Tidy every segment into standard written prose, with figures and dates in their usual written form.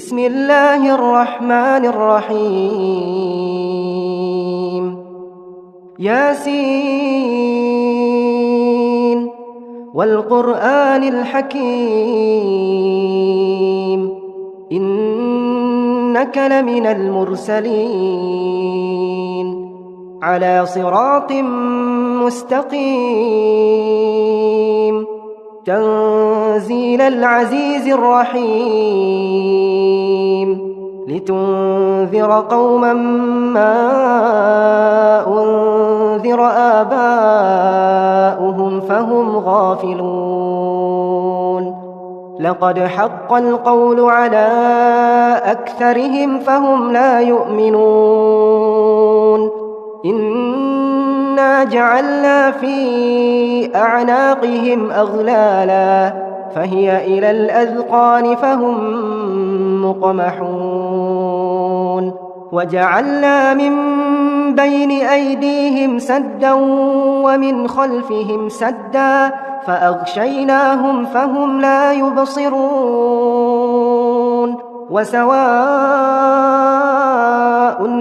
بسم الله الرحمن الرحيم ياسين والقرآن الحكيم إنك لمن المرسلين على صراط مستقيم تنزيل العزيز الرحيم لتنذر قوما ما أنذر آباؤهم فهم غافلون لقد حق القول على أكثرهم فهم لا يؤمنون إنا جعلنا في أعناقهم أغلالا فهي إلى الأذقان فهم مقمحون وجعلنا من بين أيديهم سدا ومن خلفهم سدا فأغشيناهم فهم لا يبصرون وسواء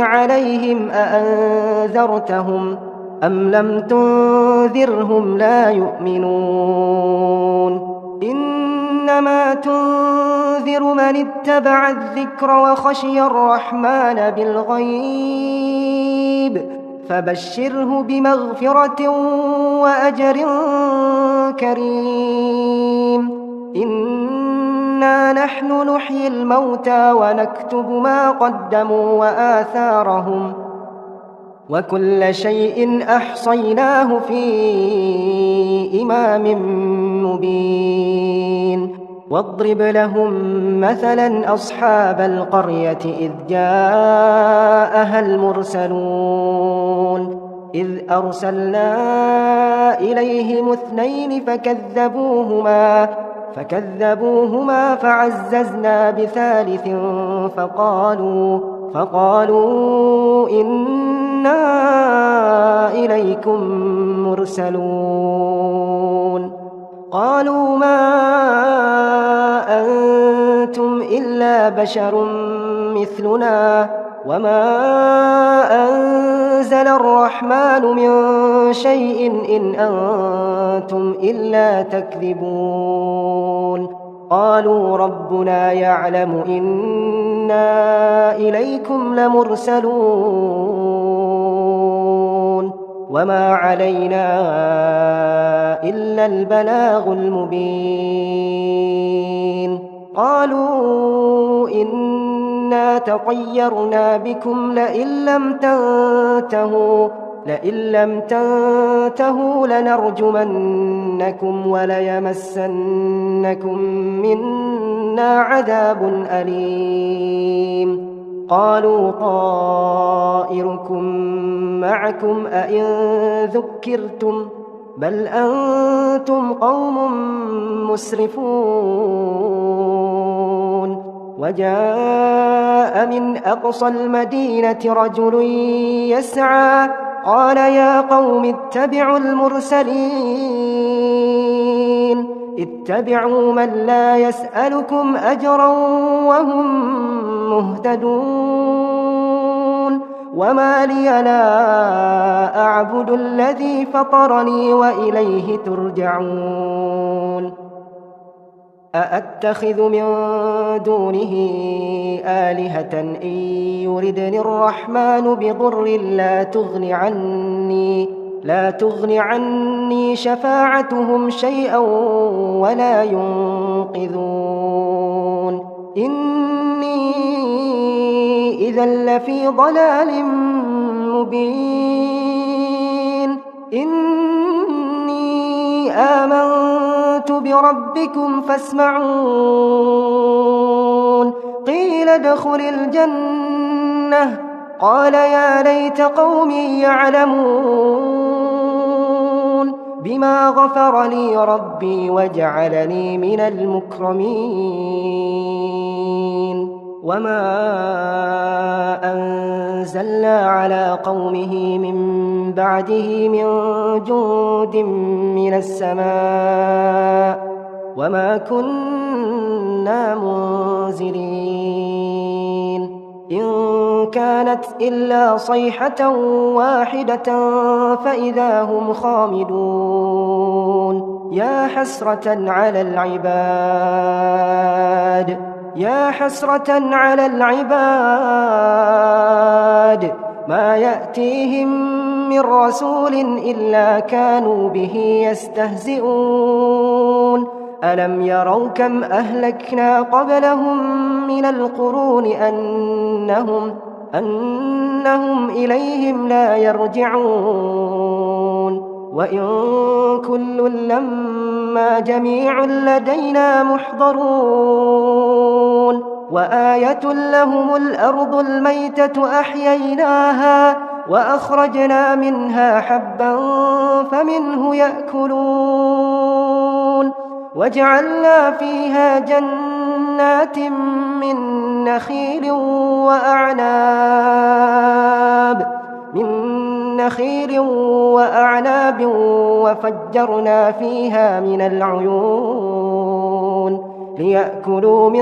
عليهم أأنذرتهم أم لم تنذرهم لا يؤمنون إنما تنذر من اتبع الذكر وخشي الرحمن بالغيب فبشره بمغفرة وأجر كريم إنا نحن نحيي الموتى ونكتب ما قدموا وآثارهم وكل شيء أحصيناه في إمام مبين واضرب لهم مثلا أصحاب القرية إذ جاءها المرسلون إذ أرسلنا إليهم 2 فكذبوهما فعززنا ب3 فقالوا إنا إليكم مرسلون قالوا ما أنتم إلا بشر مثلنا وما أنزل الرحمن من شيء إن أنتم إلا تكذبون قالوا ربنا يعلم إنا إليكم لمرسلون وما علينا إلا البلاغ المبين قالوا إنا تطيرنا بكم لئن لم تنتهوا لنرجمنكم وليمسنكم منا عذاب أليم قالوا طائركم معكم أئن ذكرتم بل أنتم قوم مسرفون وجاء من أقصى المدينة رجل يسعى قال يا قوم اتبعوا المرسلين اتبعوا من لا يسألكم أجرا وهم مهتدون وما لي لا أعبد الذي فطرني وإليه ترجعون أأتخذ من دونه آلهة إن يردني الرحمن بضر لا تغن عني شفاعتهم شيئا ولا ينقذون إني إذا لفي ضلال مبين إني آمنت بربكم فاسمعون قيل ادخل الجنة قال يا ليت قومي يعلمون بما غفر لي ربي وجعلني من المكرمين وما أنزلنا على قومه من بعده من جند من السماء وما كنا منزلين إن كانت إلا صيحة واحدة فإذا هم خامدون يا حسرة على العباد يا حسرة على العباد ما يأتيهم من رسول إلا كانوا به يستهزئون ألم يروا كم أهلكنا قبلهم من القرون أنهم إليهم لا يرجعون وإن كل لما جميع لدينا محضرون وآية لهم الأرض الميتة أحييناها وأخرجنا منها حبا فمنه يأكلون وجعلنا فيها جنات من نخيل وأعناب وفجرنا فيها من العيون ليأكلوا من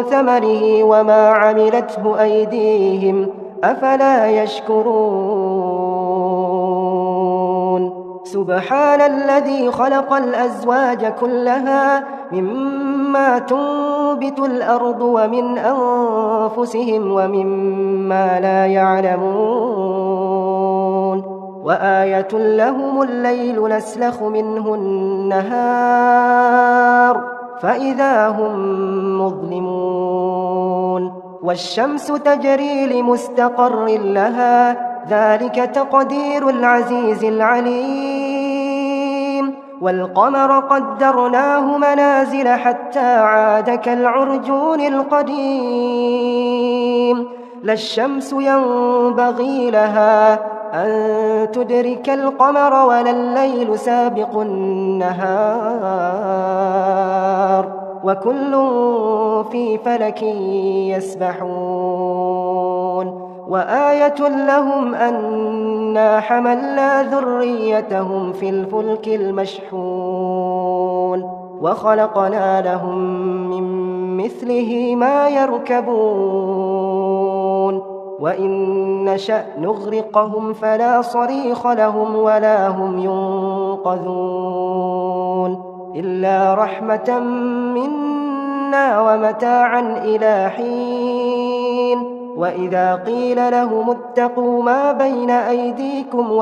ثمره وما عملته أيديهم أفلا يشكرون سبحان الذي خلق الأزواج كلها مما تنبت الأرض ومن أنفسهم ومما لا يعلمون وآية لهم الليل نسلخ منه النهار فإذا هم مظلمون والشمس تجري لمستقر لها ذلك تقدير العزيز العليم والقمر قدرناه منازل حتى عاد كالعرجون القديم لا الشمس ينبغي لها أن تدرك القمر ولا الليل سابق النهار وكل في فلك يسبحون وآية لهم أنا حملنا ذريتهم في الفلك المشحون وخلقنا لهم من مثله ما يركبون وإن نشأ نغرقهم فلا صريخ لهم ولا هم ينقذون إلا رحمة منا ومتاعا إلى حين وإذا قيل لهم اتقوا ما بين أيديكم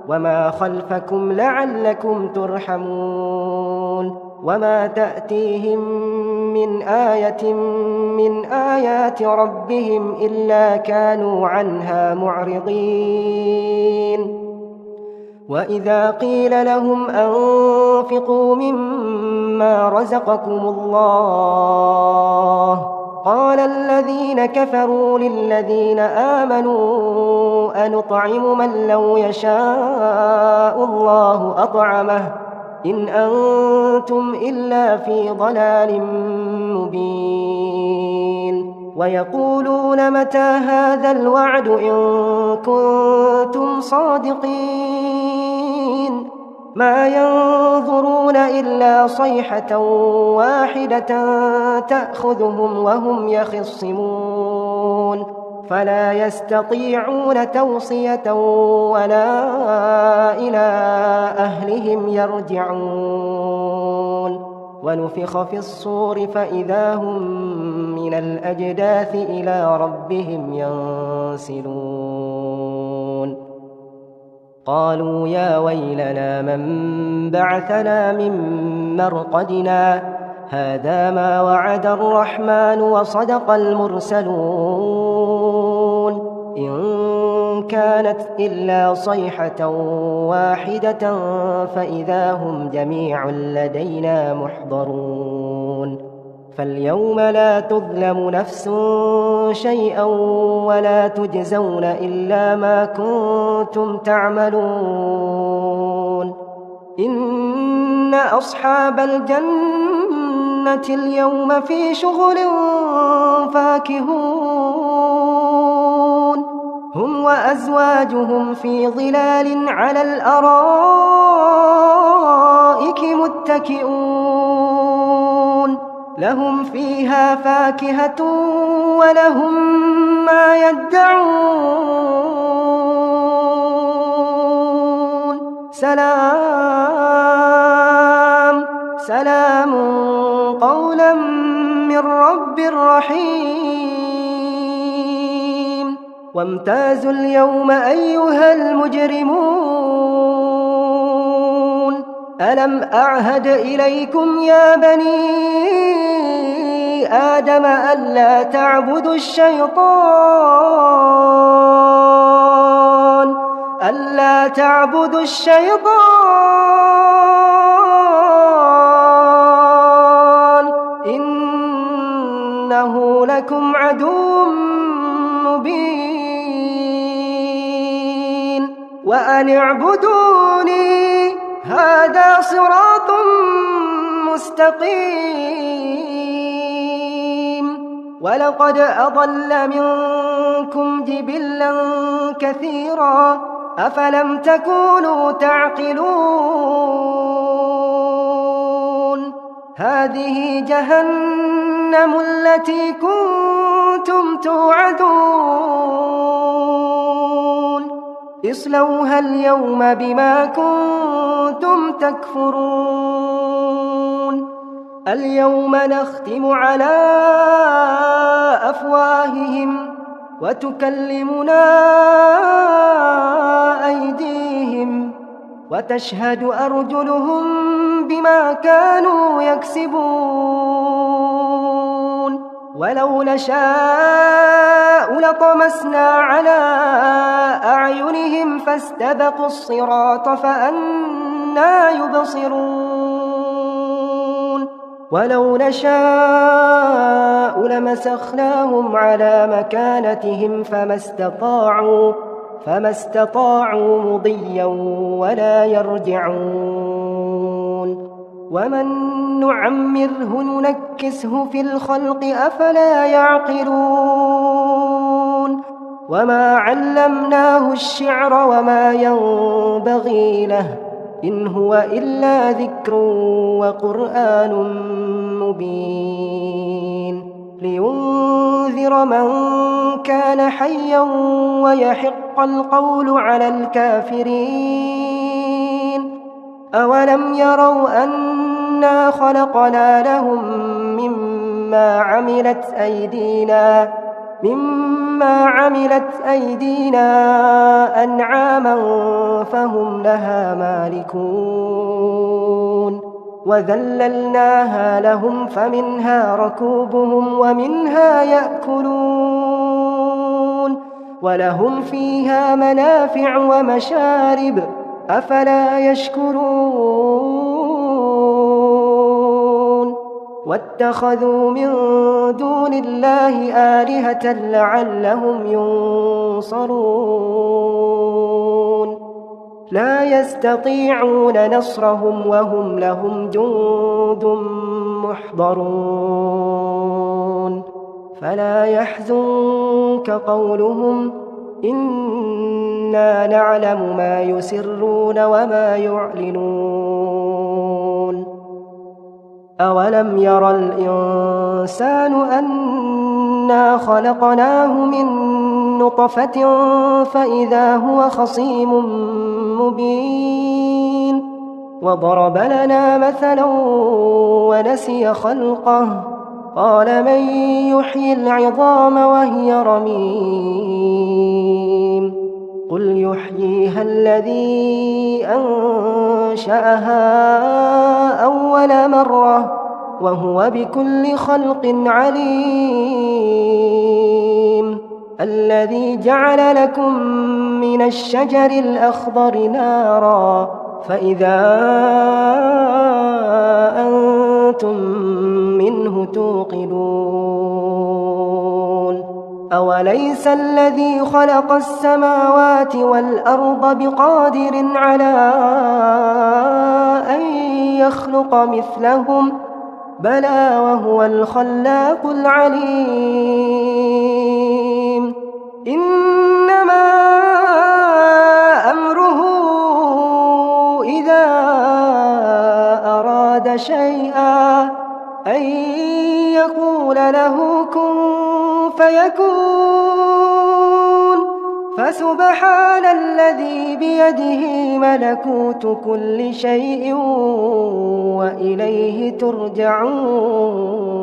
وما خلفكم لعلكم ترحمون وما تأتيهم من آية من آيات ربهم إلا كانوا عنها معرضين وإذا قيل لهم أنفقوا مما رزقكم الله قال الذين كفروا للذين آمنوا أنطعم من لو يشاء الله أطعمه إن أنتم إلا في ضلال مبين ويقولون متى هذا الوعد إن كنتم صادقين ما ينظرون إلا صيحة واحدة تأخذهم وهم يخصمون فلا يستطيعون توصية ولا إلى أهلهم يرجعون ونفخ في الصور فإذا هم من الأجداث إلى ربهم ينسلون قالوا يا ويلنا من بعثنا من مرقدنا هذا ما وعد الرحمن وصدق المرسلون إن كانت إلا صيحة واحدة فإذا هم جميع لدينا محضرون فاليوم لا تظلم نفس شيئا ولا تجزون إلا ما كنتم تعملون إن أصحاب الجنة اليوم في شغل فاكهون هم وأزواجهم في ظلال على الأرائك متكئون لهم فيها فاكهة ولهم ما يدعون سلام سلام قولا من رب رحيم وامتازوا اليوم أيها المجرمون ألم أعهد إليكم يا بني آدم ألا تعبدوا الشيطان إنه لكم عدو مبين وأن اعبدوني هذا صراط مستقيم ولقد أضل منكم جبلا كثيرا أفلم تكونوا تعقلون هذه جهنم التي كنتم توعدون اصلوها اليوم بما كنتم تكفرون اليوم نختم على أفواههم وتكلمنا أيديهم وتشهد أرجلهم بما كانوا يكسبون ولو نشاء لطمسنا على أعينهم فاستبقوا الصراط فأنى يبصرون ولو نشاء لمسخناهم على مكانتهم فما استطاعوا مضيا ولا يرجعون ومن نعمره ننكسه في الخلق أفلا يعقلون وما علمناه الشعر وما ينبغي له إن هو إلا ذكر وقرآن مبين لينذر من كان حيا ويحق القول على الكافرين أولم يروا أنا خلقنا لهم مما عملت أيدينا أنعاما فهم لها مالكون وذللناها لهم فمنها ركوبهم ومنها يأكلون ولهم فيها منافع ومشارب أفلا يشكرون واتخذوا من دون الله آلهة لعلهم ينصرون لا يستطيعون نصرهم وهم لهم جند محضرون فلا يحزنك قولهم إنا نعلم ما يسرون وما يعلنون أولم ير الإنسان أنا خلقناه من نطفة فإذا هو خصيم مبين وضرب لنا مثلا ونسي خلقه قال من يحيي العظام وهي رميم قل يحييها الذي أنشأها أول مرة وهو بكل خلق عليم الذي جعل لكم من الشجر الأخضر نارا فإذا أنتم منه توقدون أوليس الذي خلق السماوات والأرض بقادر على أن يخلق مثلهم بلى وهو الخلاق العليم إنما أمره إذا أراد شيئا أن فيكون فسبحان الذي بيده ملكوت كل شيء وإليه ترجعون